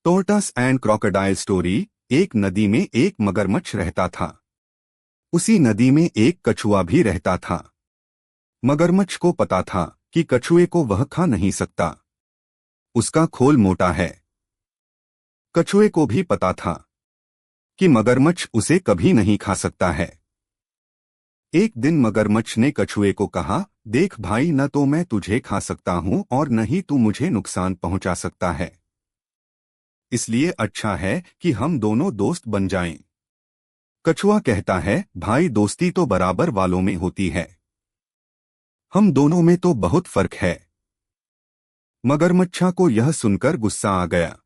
टोर्टस and crocodile story. एक नदी में एक मगरमच्छ रहता था। उसी नदी में एक कछुआ भी रहता था। मगरमच्छ को पता था कि कछुए को वह खा नहीं सकता, उसका खोल मोटा है। कछुए को भी पता था कि मगरमच्छ उसे कभी नहीं खा सकता है। एक दिन मगरमच्छ ने कछुए को कहा, देख भाई, न तो मैं तुझे खा सकता हूं और न ही तू मुझे नुकसान पहुंचा सकता है, इसलिए अच्छा है कि हम दोनों दोस्त बन जाएं। कछुआ कहता है, भाई, दोस्ती तो बराबर वालों में होती है, हम दोनों में तो बहुत फर्क है। मगरमच्छा को यह सुनकर गुस्सा आ गया।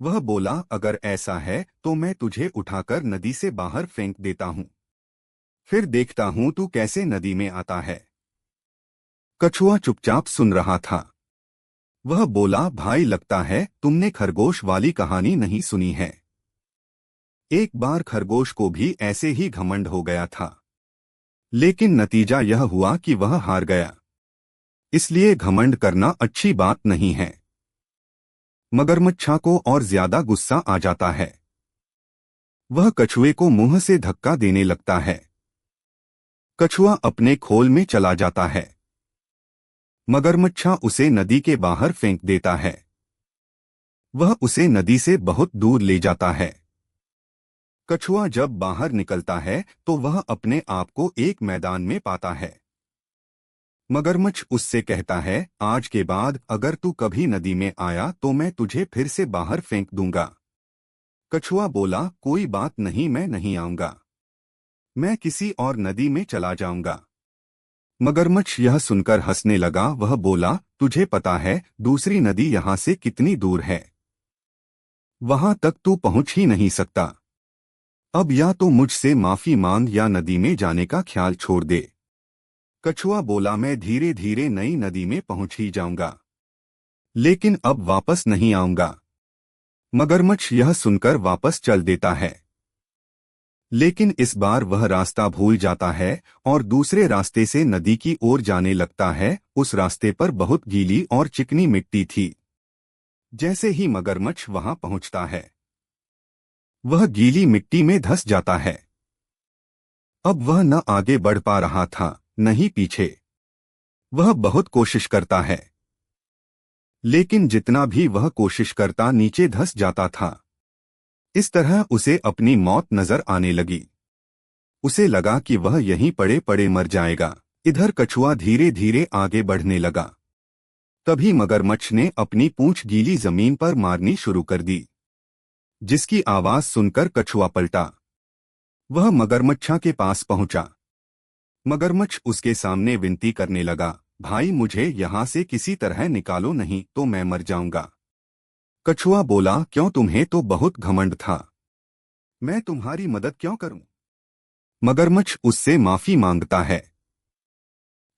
वह बोला, अगर ऐसा है तो मैं तुझे उठाकर नदी से बाहर फेंक देता हूं, फिर देखता हूं तू कैसे नदी में आता है। कछुआ चुपचाप सुन रहा था। वह बोला, भाई, लगता है तुमने खरगोश वाली कहानी नहीं सुनी है। एक बार खरगोश को भी ऐसे ही घमंड हो गया था, लेकिन नतीजा यह हुआ कि वह हार गया। इसलिए घमंड करना अच्छी बात नहीं है। मगरमच्छा को और ज्यादा गुस्सा आ जाता है। वह कछुए को मुंह से धक्का देने लगता है। कछुआ अपने खोल में चला जाता है। मगरमच्छा उसे नदी के बाहर फेंक देता है। वह उसे नदी से बहुत दूर ले जाता है। कछुआ जब बाहर निकलता है तो वह अपने आप को एक मैदान में पाता है। मगरमच्छ उससे कहता है, आज के बाद अगर तू कभी नदी में आया तो मैं तुझे फिर से बाहर फेंक दूंगा। कछुआ बोला, कोई बात नहीं, मैं नहीं आऊंगा, मैं किसी और नदी में चला जाऊंगा। मगरमच्छ यह सुनकर हंसने लगा। वह बोला, तुझे पता है दूसरी नदी यहां से कितनी दूर है? वहां तक तू पहुंच ही नहीं सकता। अब या तो मुझसे माफी मांग या नदी में जाने का ख्याल छोड़ दे। कछुआ बोला, मैं धीरे धीरे नई नदी में पहुंच ही जाऊंगा, लेकिन अब वापस नहीं आऊंगा। मगरमच्छ यह सुनकर वापस चल देता है, लेकिन इस बार वह रास्ता भूल जाता है और दूसरे रास्ते से नदी की ओर जाने लगता है। उस रास्ते पर बहुत गीली और चिकनी मिट्टी थी। जैसे ही मगरमच्छ वहां पहुंचता है, वह गीली मिट्टी में धंस जाता है। अब वह न आगे बढ़ पा रहा था न ही पीछे। वह बहुत कोशिश करता है, लेकिन जितना भी वह कोशिश करता नीचे धंस जाता था। इस तरह उसे अपनी मौत नजर आने लगी। उसे लगा कि वह यहीं पड़े पड़े मर जाएगा। इधर कछुआ धीरे धीरे आगे बढ़ने लगा। तभी मगरमच्छ ने अपनी पूंछ गीली जमीन पर मारनी शुरू कर दी, जिसकी आवाज सुनकर कछुआ पलटा। वह मगरमच्छा के पास पहुंचा। मगरमच्छ उसके सामने विनती करने लगा, भाई, मुझे यहां से किसी तरह निकालो, नहीं तो मैं मर जाऊंगा। कछुआ बोला, क्यों, तुम्हें तो बहुत घमंड था, मैं तुम्हारी मदद क्यों करूं? मगरमच्छ उससे माफी मांगता है।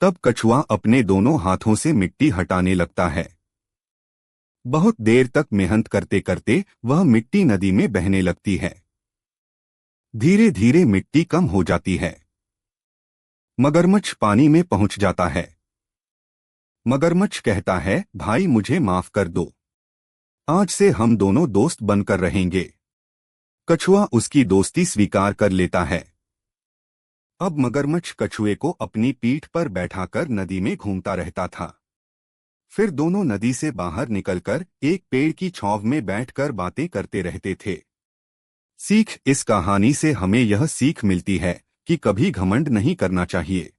तब कछुआ अपने दोनों हाथों से मिट्टी हटाने लगता है। बहुत देर तक मेहनत करते करते वह मिट्टी नदी में बहने लगती है। धीरे धीरे मिट्टी कम हो जाती है। मगरमच्छ पानी में पहुंच जाता है। मगरमच्छ कहता है, भाई, मुझे माफ कर दो, आज से हम दोनों दोस्त बनकर रहेंगे। कछुआ उसकी दोस्ती स्वीकार कर लेता है। अब मगरमच्छ कछुए को अपनी पीठ पर बैठाकर नदी में घूमता रहता था। फिर दोनों नदी से बाहर निकलकर एक पेड़ की छांव में बैठकर बातें करते रहते थे। सीख, इस कहानी से हमें यह सीख मिलती है कि कभी घमंड नहीं करना चाहिए।